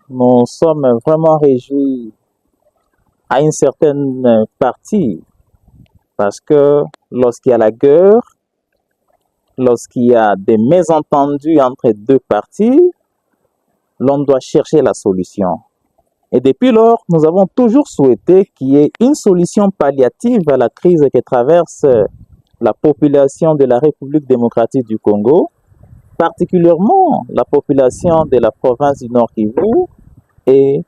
nous sommes vraiment réjouis à une certaine partie parce que lorsqu'il y a la guerre, lorsqu'il y a des mésentendus entre deux parties, l'on doit chercher la solution. Et depuis lors, nous avons toujours souhaité qu'il y ait une solution palliative à la crise que traverse la population de la République démocratique du Congo, particulièrement la population de la province du Nord Kivu et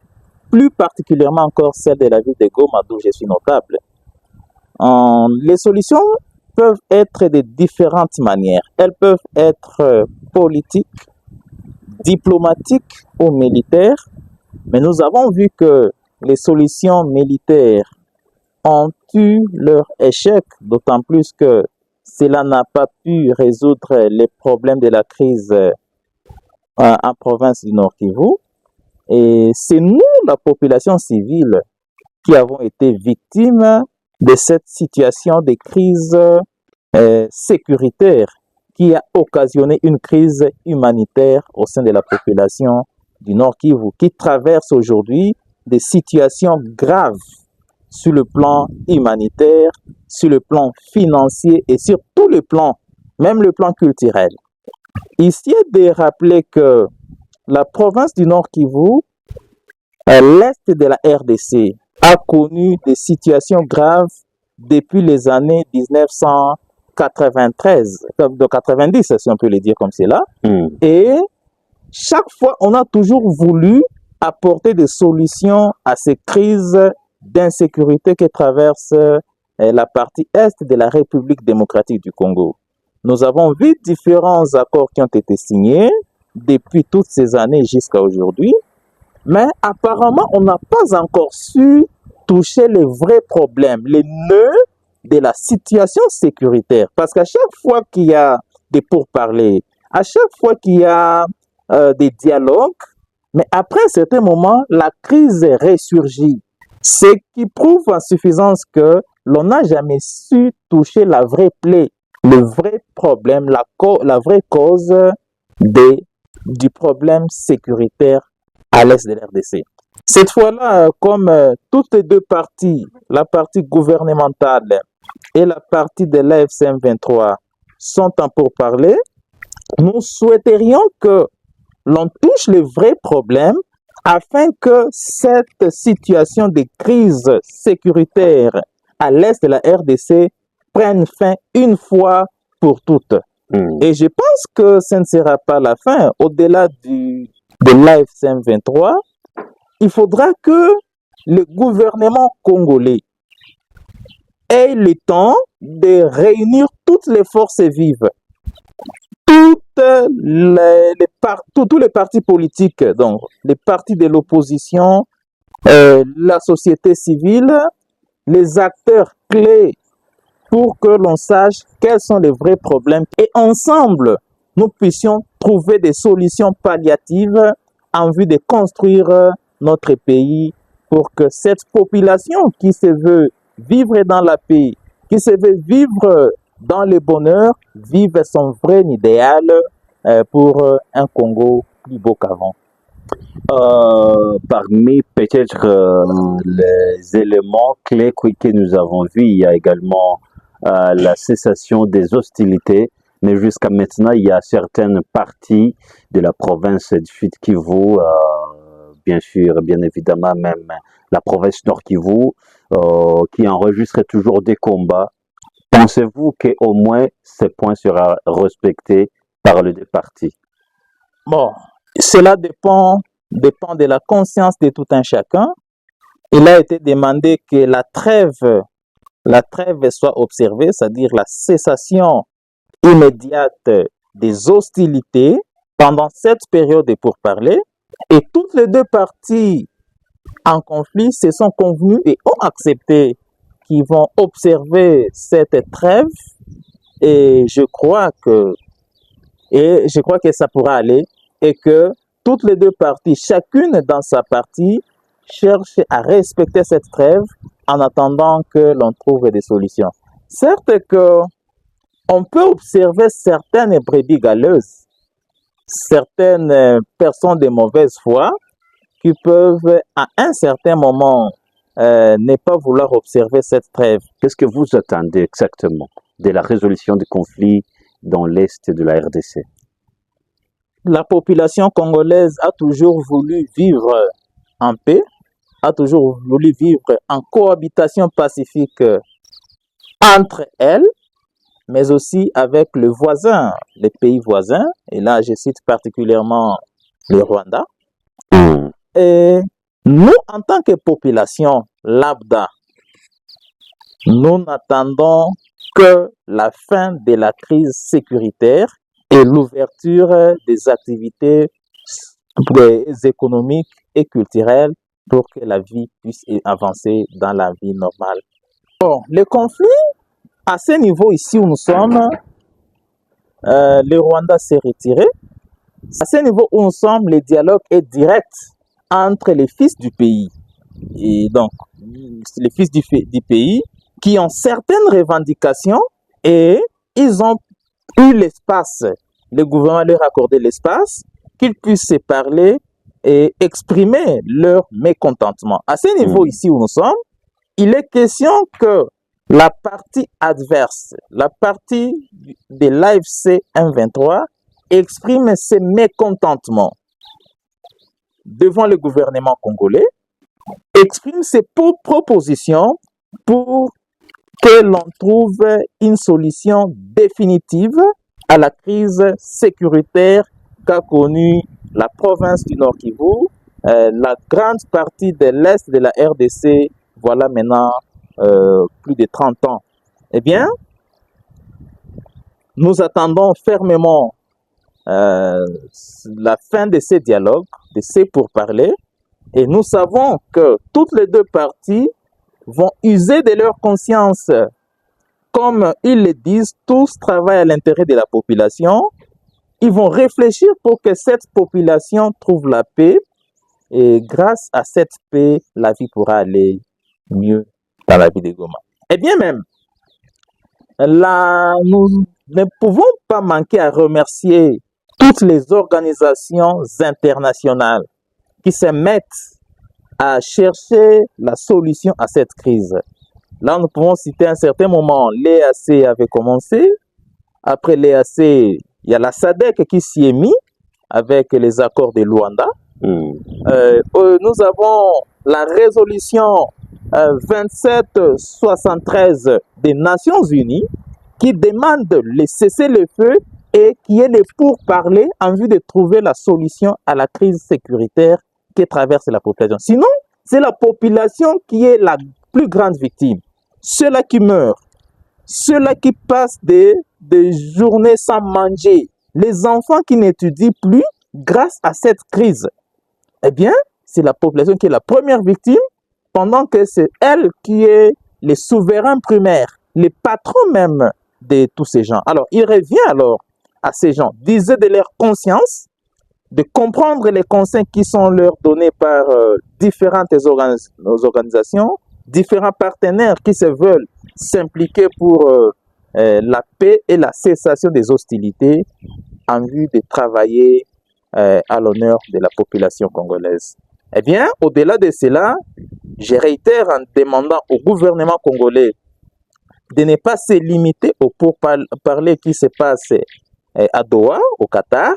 plus particulièrement encore celle de la ville de Goma, d'où je suis notable. Les solutions peuvent être de différentes manières. Elles peuvent être politiques, diplomatiques ou militaires, mais nous avons vu que les solutions militaires ont eu leur échec, d'autant plus que cela n'a pas pu résoudre les problèmes de la crise en province du Nord Kivu. Et c'est nous, la population civile, qui avons été victimes de cette situation de crise sécuritaire qui a occasionné une crise humanitaire au sein de la population du Nord Kivu, qui traverse aujourd'hui des situations graves sur le plan humanitaire, sur le plan financier et sur tous les plans, même le plan culturel. Ici est de rappeler que la province du Nord Kivu, à l'est de la RDC, a connu des situations graves depuis les années 1993, de 90 si on peut le dire comme cela. Et chaque fois, on a toujours voulu apporter des solutions à ces crises d'insécurité que traverse la partie est de la République démocratique du Congo. Nous avons vu différents accords qui ont été signés depuis toutes ces années jusqu'à aujourd'hui, mais apparemment, on n'a pas encore su toucher les vrais problèmes, les nœuds de la situation sécuritaire. Parce qu'à chaque fois qu'il y a des pourparlers, à chaque fois qu'il y a des dialogues, mais après un certain moment, la crise ressurgit. Ce qui prouve en suffisance que l'on n'a jamais su toucher la vraie plaie, le vrai problème, la vraie cause du problème sécuritaire à l'est de l'RDC. Cette fois-là, comme toutes les deux parties, la partie gouvernementale et la partie de l'AFC 23 sont en pourparlers, nous souhaiterions que l'on touche les vrais problèmes afin que cette situation de crise sécuritaire à l'est de la RDC prenne fin une fois pour toutes. Et je pense que ce ne sera pas la fin. Au-delà de l'AFC 23, il faudra que le gouvernement congolais ait le temps de réunir toutes les forces vives, tous les partis politiques, donc les partis de l'opposition, la société civile, les acteurs clés pour que l'on sache quels sont les vrais problèmes et ensemble, nous puissions trouver des solutions palliatives en vue de construire notre pays pour que cette population qui se veut vivre dans la paix, qui se veut vivre dans le bonheur, vive son vrai idéal pour un Congo plus beau qu'avant. Parmi peut-être les éléments clés que nous avons vus, il y a également la cessation des hostilités, mais jusqu'à maintenant, il y a certaines parties de la province du Sud Kivu, bien sûr, bien évidemment, même la province Nord Kivu, qui enregistre toujours des combats. Pensez-vous qu'au moins ce point sera respecté par les deux parties? Bon, cela dépend de la conscience de tout un chacun. Il a été demandé que la trêve soit observée, c'est-à-dire la cessation immédiate des hostilités pendant cette période de pourparlers. Et toutes les deux parties en conflit se sont convenues et ont accepté qu'ils vont observer cette trêve. Et je crois que ça pourra aller et que toutes les deux parties, chacune dans sa partie, cherche à respecter cette trêve en attendant que l'on trouve des solutions. Certes que on peut observer certaines brebis galeuses, certaines personnes de mauvaise foi qui peuvent à un certain moment ne pas vouloir observer cette trêve. Qu'est-ce que vous attendez exactement de la résolution du conflit dans l'Est de la RDC? La population congolaise a toujours voulu vivre en paix, a toujours voulu vivre en cohabitation pacifique entre elles, mais aussi avec le voisin, les pays voisins. Et là, je cite particulièrement le Rwanda. Et nous, en tant que population lambda, nous n'attendons que la fin de la crise sécuritaire et l'ouverture des activités économiques et culturelles pour que la vie puisse avancer dans la vie normale. Bon, le conflit, à ce niveau ici où nous sommes, le Rwanda s'est retiré. À ce niveau où nous sommes, le dialogue est direct entre les fils du pays. Et donc, les fils du pays qui ont certaines revendications et ils ont eu l'espace, le gouvernement leur a accordé l'espace, qu'ils puissent se parler et exprimer leur mécontentement. À ce niveau ici où nous sommes, il est question que la partie adverse, la partie de l'AFC M23, exprime ses mécontentements devant le gouvernement congolais, exprime ses propositions pour que l'on trouve une solution définitive à la crise sécuritaire qu'a connue la province du Nord Kivu, la grande partie de l'Est de la RDC, voilà maintenant plus de 30 ans. Eh bien, nous attendons fermement la fin de ces dialogues, de ces pourparlers, et nous savons que toutes les deux parties vont user de leur conscience. Comme ils le disent, tous travaillent à l'intérêt de la population. Ils vont réfléchir pour que cette population trouve la paix. Et grâce à cette paix, la vie pourra aller mieux dans la vie de Goma. Et bien même, nous ne pouvons pas manquer à remercier toutes les organisations internationales qui se mettent à chercher la solution à cette crise. Là, nous pouvons citer à un certain moment, l'EAC avait commencé. Après l'EAC, il y a la SADC qui s'y est mis avec les accords de Luanda. Nous avons la résolution 2773 des Nations Unies qui demande le cessez-le-feu et qui est le pourparlers en vue de trouver la solution à la crise sécuritaire qui traverse la population. Sinon, c'est la population qui est la plus grande victime. Ceux-là qui meurent, ceux-là qui passent des journées sans manger, les enfants qui n'étudient plus grâce à cette crise. Eh bien, c'est la population qui est la première victime, pendant que c'est elle qui est le souverain primaire, les patrons même de tous ces gens. Alors, il revient alors à ces gens d'user de leur conscience, de comprendre les conseils qui sont leur donnés par différentes organisations, différents partenaires qui se veulent s'impliquer pour la paix et la cessation des hostilités en vue de travailler à l'honneur de la population congolaise. Eh bien, au-delà de cela, je réitère en demandant au gouvernement congolais de ne pas se limiter au pourparlers qui se passe à Doha, au Qatar,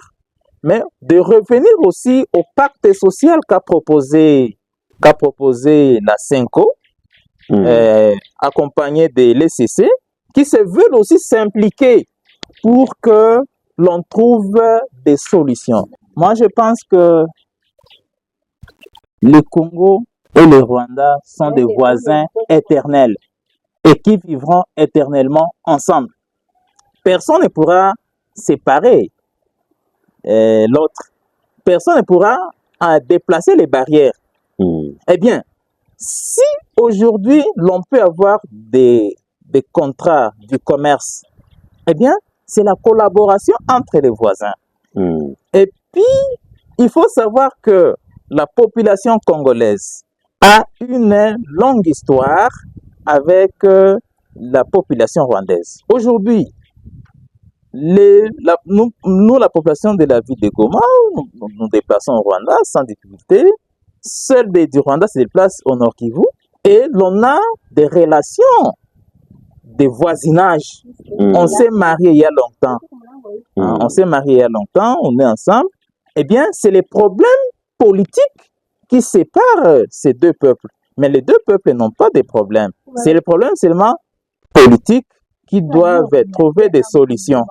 mais de revenir aussi au pacte social qu'a proposé la CENCO, accompagné de l'ECC, qui se veulent aussi s'impliquer pour que l'on trouve des solutions. Moi, je pense que le Congo et le Rwanda sont des voisins éternels et qui vivront éternellement ensemble. Personne ne pourra séparer l'autre. Personne ne pourra déplacer les barrières. Eh bien, si aujourd'hui l'on peut avoir des contrats du commerce, eh bien, c'est la collaboration entre les voisins. Et puis, il faut savoir que la population congolaise a une longue histoire avec la population rwandaise. Aujourd'hui, nous, la population de la ville de Goma, nous déplaçons au Rwanda sans difficulté. seul du Rwanda se déplace au Nord Kivu et l'on a des relations de voisinage. On s'est marié il y a longtemps. On s'est marié il y a longtemps, on est ensemble. Eh bien, c'est les problèmes politiques qui séparent ces deux peuples. Mais les deux peuples n'ont pas de problèmes. C'est le problème seulement politique qui doivent trouver des solutions.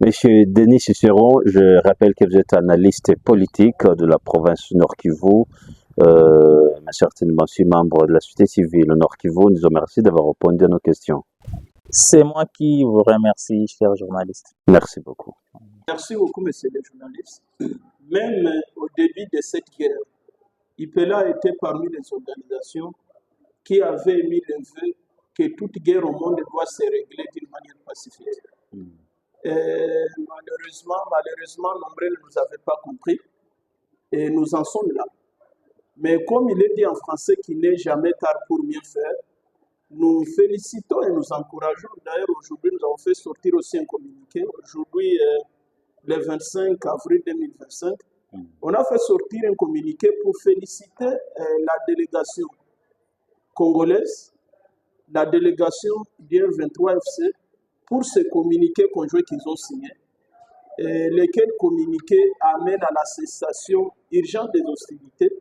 Monsieur Denis Cicéron, je rappelle que vous êtes analyste politique de la province Nord Kivu, mais certainement aussi membre de la société civile Nord Kivu. Nous vous remercie d'avoir répondu à nos questions. C'est moi qui vous remercie, cher journaliste. Merci beaucoup. Merci beaucoup, monsieur le journaliste. Même au début de cette guerre, IPELA était parmi les organisations qui avaient émis le vœu que toute guerre au monde doit se régler d'une manière pacifique. Malheureusement, nombreux ne nous avaient pas compris et nous en sommes là. Mais comme il est dit en français qu'il n'est jamais tard pour mieux faire, nous félicitons et nous encourageons. D'ailleurs, aujourd'hui, nous avons fait sortir aussi un communiqué. Aujourd'hui, le 25 avril 2025, on a fait sortir un communiqué pour féliciter la délégation congolaise, la délégation du M23 FC, pour ce communiqué conjoint qu'ils ont signé, lequel communiqué amène à la cessation urgente des hostilités,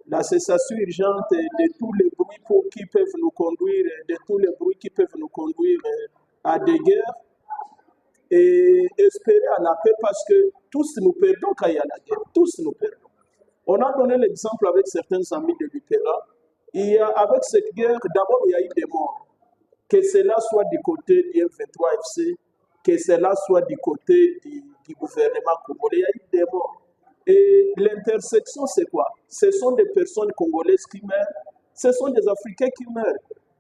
la cessation urgente de tous les bruits qui peuvent nous conduire, à des guerres, et espérer à la paix parce que tous nous perdons quand il y a la guerre, tous nous perdons. On a donné l'exemple avec certains amis de l'UPELA. Avec cette guerre, d'abord il y a eu des morts. Que cela soit du côté du M23 FC, que cela soit du côté du gouvernement congolais, il y a eu des morts. Et l'intersection, c'est quoi? Ce sont des personnes congolaises qui meurent, ce sont des Africains qui meurent.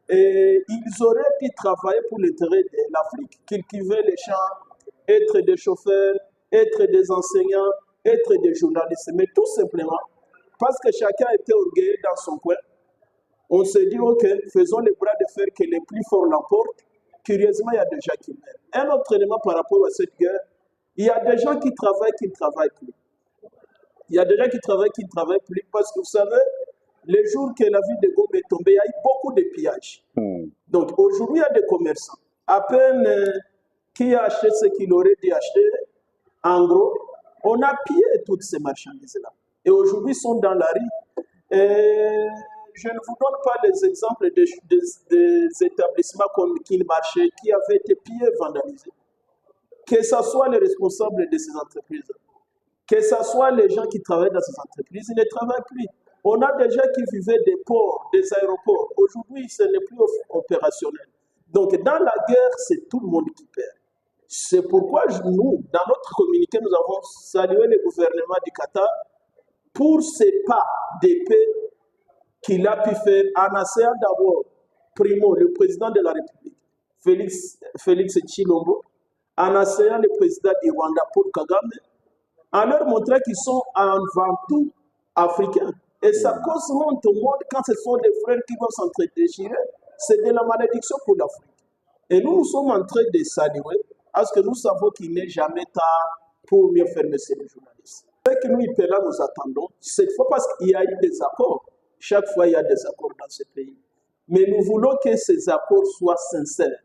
Et ils auraient pu travailler pour l'intérêt de l'Afrique, cultiver les champs, être des chauffeurs, être des enseignants, être des journalistes. Mais tout simplement, parce que chacun était orgueilleux dans son coin, on s'est dit, OK, faisons les bras de fer que les plus forts l'emportent. Curieusement, il y a des gens qui meurent. Un autre élément par rapport à cette guerre, il y a des gens qui travaillent, qui ne travaillent plus. Il y a des gens qui travaillent, qui ne travaillent plus, parce que vous savez, les jours que la ville de Goma est tombée, il y a eu beaucoup de pillages. Donc aujourd'hui, il y a des commerçants. À peine qui a acheté ce qu'il aurait dû acheter, en gros, on a pillé toutes ces marchandises-là. Et aujourd'hui, ils sont dans la rue. Et je ne vous donne pas les exemples des établissements comme Kinmarché qui avaient été pillés, vandalisés. Que ce soit les responsables de ces entreprises, que ce soit les gens qui travaillent dans ces entreprises, ils ne travaillent plus. On a des gens qui vivaient des ports, des aéroports. Aujourd'hui, ce n'est plus opérationnel. Donc, dans la guerre, c'est tout le monde qui perd. C'est pourquoi nous, dans notre communiqué, nous avons salué le gouvernement du Qatar pour ces pas d'épée qu'il a pu faire en essayant d'abord, primo, le président de la République, Félix Tshilombo, en essayant le président du Rwanda, Paul Kagame, en leur montrant qu'ils sont avant tout africains. Et ça cause honte au monde quand ce sont des frères qui vont s'entre-déchirer. C'est de la malédiction pour l'Afrique. Et nous sommes en train de saluer, parce que nous savons qu'il n'est jamais tard pour mieux faire monsieur les journalistes. Ce que nous, IPELA, nous attendons, cette fois parce qu'il y a eu des accords. Chaque fois, il y a des accords dans ce pays. Mais nous voulons que ces accords soient sincères.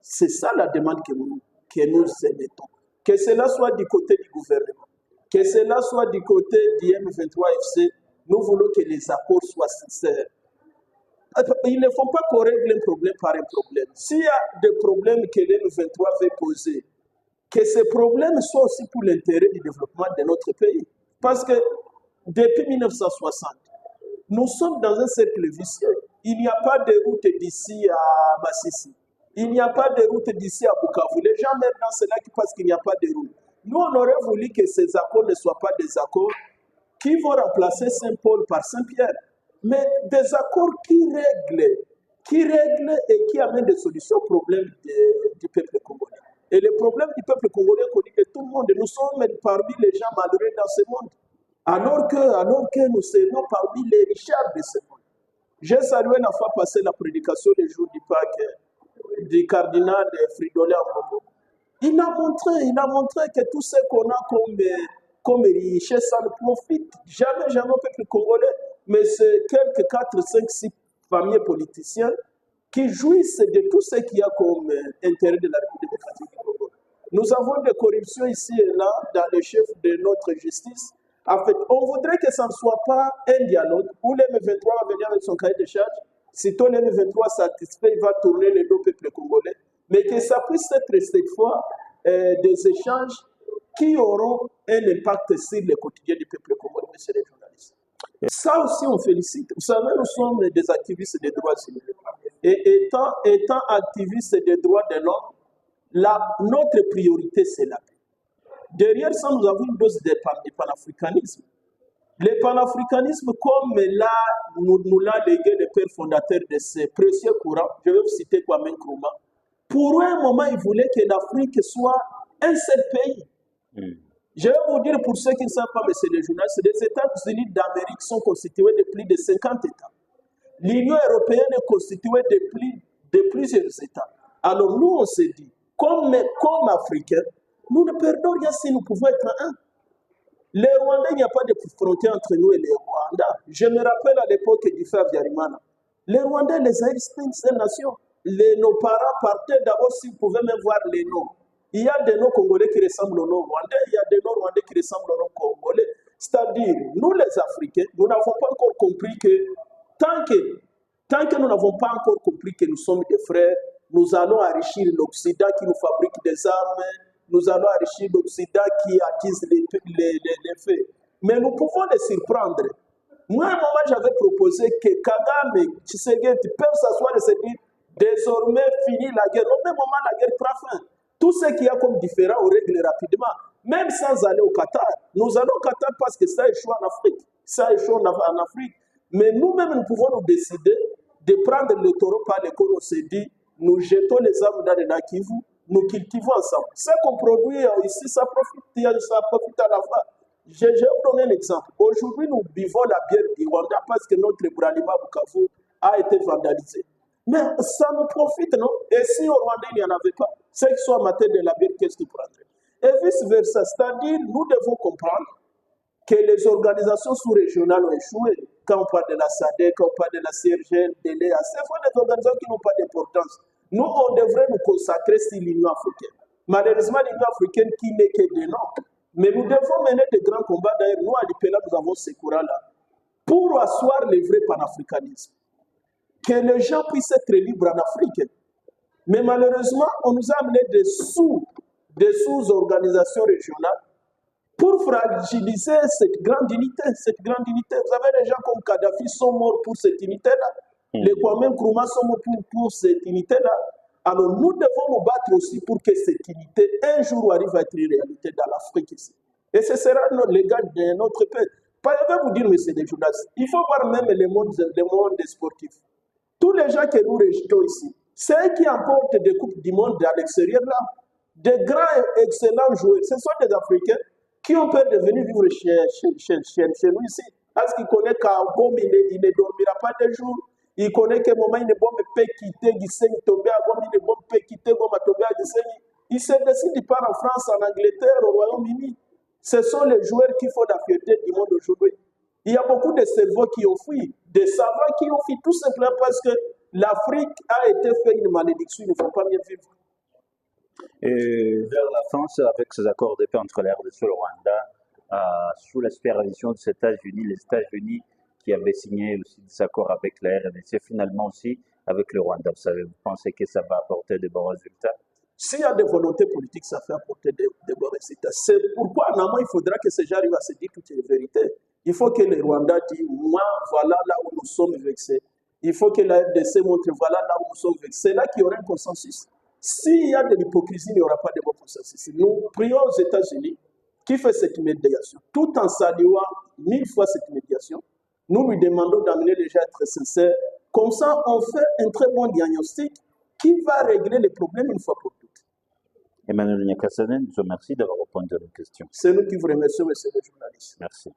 C'est ça la demande que nous émettons. Que cela soit du côté du gouvernement, que cela soit du côté du M23 FC, nous voulons que les accords soient sincères. Il ne faut pas qu'on règle un problème par un problème. S'il y a des problèmes que l'M23 veut poser, que ces problèmes soient aussi pour l'intérêt du développement de notre pays. Parce que depuis 1960, nous sommes dans un cercle vicieux. Il n'y a pas de route d'ici à Massissi. Il n'y a pas de route d'ici à Bukavu. Les gens meurent dans cela parce qu'il n'y a pas de route. Nous, on aurait voulu que ces accords ne soient pas des accords qui vont remplacer Saint-Paul par Saint-Pierre, mais des accords qui règlent et qui amènent des solutions aux problèmes du peuple congolais. Et le problème du peuple congolais, qu'on dit que tout le monde, nous sommes parmi les gens malheureux dans ce monde, alors que nous sommes parmi les richards de ce monde. J'ai salué la fois passée la prédication le jour du Pâques du cardinal Fridolin Ambongo. Il a montré que tout ce qu'on a comme comme richesse, ça ne profite jamais au peuple congolais. Mais c'est quelques 4, 5, 6 familles politiciens qui jouissent de tout ce qu'il y a comme intérêt de la République démocratique du Congo. Nous avons des corruptions ici et là dans le chef de notre justice. En fait, on voudrait que ça ne soit pas un dialogue où l'M23 va venir avec son cahier de charge. Sitôt l'M23 satisfait, il va tourner le dos au peuple congolais. Mais que ça puisse être cette fois des échanges qui auront un impact sur le quotidien du peuple congolais, monsieur les journalistes. Ça aussi, on félicite. Vous savez, nous sommes des activistes des droits humains. Et étant activistes des droits de l'homme, notre priorité, c'est la paix. Derrière ça, nous avons une dose de panafricanisme. Le panafricanisme, comme là, nous l'a légué le père fondateur de ces précieux courants, je vais vous citer Kwame Nkrumah, pour un moment, il voulait que l'Afrique soit un seul pays. Je vais vous dire, pour ceux qui ne savent pas, monsieur les journalistes, les États-Unis d'Amérique sont constitués de plus de 50 États. L'Union européenne est constituée de plusieurs États. Alors nous, on s'est dit, comme Africains, nous ne perdons rien si nous pouvons être un. Les Rwandais, il n'y a pas de frontière entre nous et les Rwandais. Je me rappelle à l'époque du frère Vyarimana. Les Rwandais, les Zaïre, c'est une nation. Nos parents partaient d'abord, si vous pouvez même voir les noms. Il y a des noms congolais qui ressemblent aux noms rwandais, il y a des noms rwandais qui ressemblent aux noms congolais. C'est-à-dire, nous les Africains, nous n'avons pas encore compris que tant que nous n'avons pas encore compris que nous sommes des frères, nous allons enrichir l'Occident qui nous fabrique des armes, nous allons enrichir l'Occident qui attise les faits. Mais nous pouvons les surprendre. Moi, à un moment, j'avais proposé que Kagame et Tshisekedi peuvent s'asseoir et se dire désormais, fini la guerre. Au même moment, la guerre prend fin. Tout ce qu'il y a comme différent, on règle rapidement. Même sans aller au Qatar. Nous allons au Qatar parce que ça échoue en Afrique. Ça échoue en Afrique. Mais nous-mêmes, nous pouvons nous décider de prendre le taureau par les côtes. On s'est dit, nous jetons les armes dans le lac Kivu, nous cultivons ensemble. Ce qu'on produit ici, ça profite à la fois. Je vais vous donner un exemple. Aujourd'hui, nous buvons la bière du Rwanda parce que notre Bralima Bukavu a été vandalisé. Mais ça nous profite, non? Et si au Rwanda, il n'y en avait pas, ceux qui sont amateurs de la bière, qu'est-ce qu'ils prendraient? Et vice-versa. C'est-à-dire, nous devons comprendre que les organisations sous-régionales ont échoué. Quand on parle de la SADC, quand on parle de la CRGL, de l'EA, ce sont des organisations qui n'ont pas d'importance. Nous, on devrait nous consacrer sur l'Union africaine. Malheureusement, l'Union africaine qui n'est que des noms. Mais nous devons mener de grands combats. D'ailleurs, nous, à l'IPELA, nous avons ce courant-là pour asseoir le vrai panafricanisme. Que les gens puissent être libres en Afrique. Mais malheureusement, on nous a amené des sous-organisations régionales pour fragiliser cette grande unité. Vous avez des gens comme Kadhafi sont morts pour cette unité-là. Les Kwame Nkrumah sont morts pour cette unité-là. Alors nous devons nous battre aussi pour que cette unité, un jour, arrive à être une réalité dans l'Afrique ici. Et ce sera le gars de notre pays. Je vais vous dire, monsieur les journalistes, il faut voir même le monde sportif. Tous les gens que nous rejetons ici, ceux qui emportent des coupes du monde à l'extérieur là, des grands et excellents joueurs, ce sont des Africains qui ont peur de venir vivre chez nous ici. Parce qu'ils connaissent qu'à Gom, il ne dormira pas des jours. Il connaît qu'à un moment, il ne peut quitter Gisenyi, tomber à Gom, il ne peut quitter Gom, tomber à Gisenyi. Il se décide, il part en France, en Angleterre, au Royaume-Uni. Ce sont les joueurs qui font la fierté du monde aujourd'hui. Il y a beaucoup de cerveaux qui ont fui, des savants qui ont fui, tout simplement parce que l'Afrique a été fait une malédiction, il ne faut pas mieux vivre. Et vers la France, avec ces accords de paix entre la RDC et le Rwanda, sous la supervision des États-Unis, les États-Unis qui avaient signé aussi des accords avec la RDC, finalement aussi avec le Rwanda, vous pensez que ça va apporter de bons résultats? S'il y a des volontés politiques, ça fait apporter de bons résultats. C'est pourquoi, en amont, il faudra que ces gens arrivent à se dire toutes les vérités. Il faut que le Rwanda dise, moi, voilà là où nous sommes vexés. Il faut que la RDC montre, voilà là où nous sommes vexés. C'est là qu'il y aura un consensus. S'il y a de l'hypocrisie, il n'y aura pas de bon consensus. Nous prions aux États-Unis qui fait cette médiation, tout en saluant 1000 fois cette médiation. Nous lui demandons d'amener les gens à être sincères. Comme ça, on fait un très bon diagnostic qui va régler les problèmes une fois pour toutes. Emmanuel Nyakasane, je vous remercie d'avoir répondu à nos questions. C'est nous qui vous remercions, monsieur le journaliste. Merci.